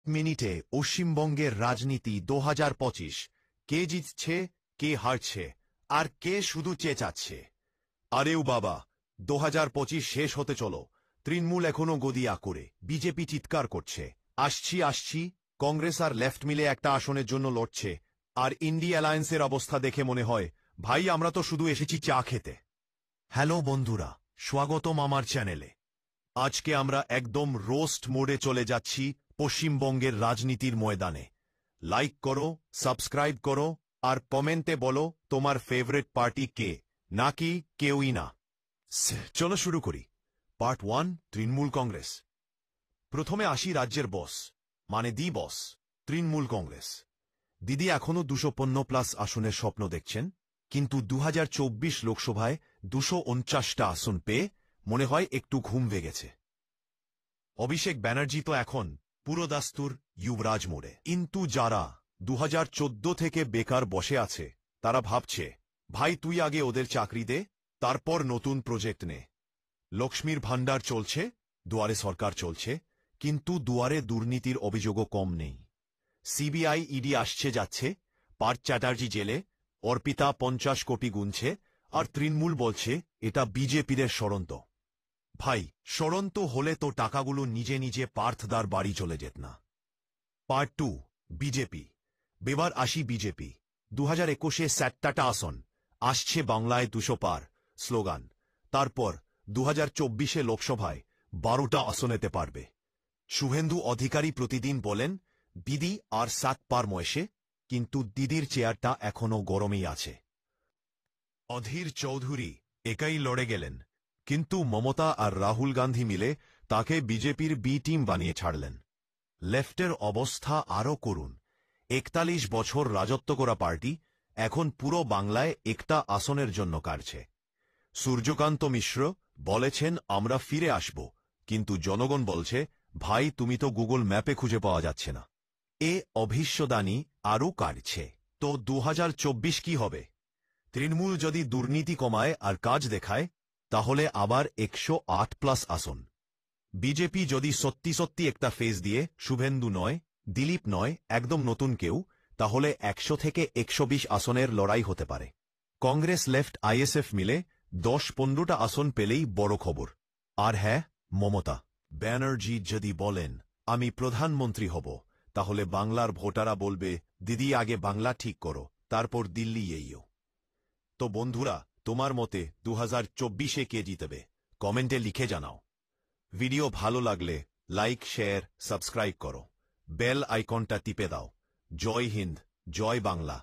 মিনিটে পশ্চিমবঙ্গের রাজনীতি 2025, কে জিতছে, কে হারছে, আর কে শুধু চেঁচাচ্ছে। আরেও বাবা, 2025 শেষ হতে চলো, তৃণমূল এখনো গদিয়া করে, বিজেপি চিৎকার করছে, আসছি আসছি, কংগ্রেস আর লেফট মিলে একটা আসনের জন্য লড়ছে, আর ইন্ডিয়া অ্যালায়েন্সের অবস্থা দেখে মনে হয়, ভাই আমরা তো শুধু এসেছি চা খেতে। হ্যালো বন্ধুরা, স্বাগতম আমার চ্যানেলে। আজকে আমরা একদম রোস্ট মোডে চলে যাচ্ছি পশ্চিমবঙ্গের রাজনীতির ময়দানে। লাইক করো, সাবস্ক্রাইব করো, আর কমেন্টে বলো তোমার ফেভারিট পার্টি কে, নাকি কেউই না। চলো শুরু করি। পার্ট 1, তৃণমূল কংগ্রেস। প্রথমে আসি রাজ্যের বস, মানে দি বস, তৃণমূল কংগ্রেস। দিদি এখনো 250+ আসনের স্বপ্ন দেখছেন, কিন্তু 2024 লোকসভায় 249টা আসন পেয়ে মনে হয় একটু ঘুম ভেঙেছে। অভিষেক ব্যানার্জি তো এখন পুরোদাস্তুর যুবরাজ মোড়ে, কিন্তু যারা 2014 থেকে বেকার বসে আছে তারা ভাবছে, ভাই তুই আগে ওদের চাকরি দে, তারপর নতুন প্রজেক্ট নে। লক্ষ্মীর ভাণ্ডার চলছে, দুয়ারে সরকার চলছে, কিন্তু দুয়ারে দুর্নীতির অভিযোগও কম নেই। সিবিআই ইডি আসছে যাচ্ছে, পার্থ চ্যাটার্জি জেলে, অর্পিতা 50 কোটি গুনছে, আর তৃণমূল বলছে এটা বিজেপির ষড়যন্ত্র। ভাই, ষড়যন্ত্র হলে তো টাকাগুলো নিজে নিজে পার্থদার বাড়ি চলে যেত না। Part 2, BJP. এবার আসি বিজেপি। 2021-এ 7টা আসন, আসছে বাংলায় 200 পার স্লোগান। তারপর 2024-এ লোকসভায় 12টা আসনেতে পারবে। শুভেন্দু অধিকারী প্রতিদিন বলেন দিদি আর 7 পার ময়সে, কিন্তু দিদির চেয়ারটা এখনো গরমেই আছে। অধীর চৌধুরী একাই লড়ে গেলেন, কিন্তু মমতা আর রাহুল গান্ধী মিলে তাকে বিজেপির বি টিম বানিয়ে ছাড়লেন। লেফটের অবস্থা আরও করুন। 41 বছর রাজত্ব করা পার্টি এখন পুরো বাংলায় একটা আসনের জন্য কাটছে। সূর্যকান্ত মিশ্র বলেছেন আমরা ফিরে আসব, কিন্তু জনগণ বলছে ভাই তুমি তো গুগল ম্যাপে খুঁজে পাওয়া যাচ্ছে না। এ অভীষ্যদানী আরও কাটছে। তো 2024 কি হবে? তৃণমূল যদি দুর্নীতি কমায় আর কাজ দেখায়, তাহলে আবার 108+ আসন। বিজেপি যদি সত্যি সত্যি একটা ফেজ দিয়ে শুভেন্দু নয়, দিলীপ নয়, একদম নতুন কেউ, তাহলে 100 থেকে 120 আসনের লড়াই হতে পারে। কংগ্রেস লেফট আইএসএফ মিলে 10-15টা আসন পেলেই বড় খবর। আর হ্যাঁ, মমতা ব্যানার্জি যদি বলেন আমি প্রধানমন্ত্রী হব, তাহলে বাংলার ভোটাররা বলবে দিদি আগে বাংলা ঠিক করো, তারপর দিল্লি এইও। তো বন্ধুরা, তোমার মতে 2024-এ কে জিতবে? কমেন্টে লিখে জানাও। ভিডিও ভালো লাগলে লাইক, শেয়ার, সাবস্ক্রাইব করো, বেল আইকনটা টিপে দাও। জয় হিন্দ, জয় বাংলা।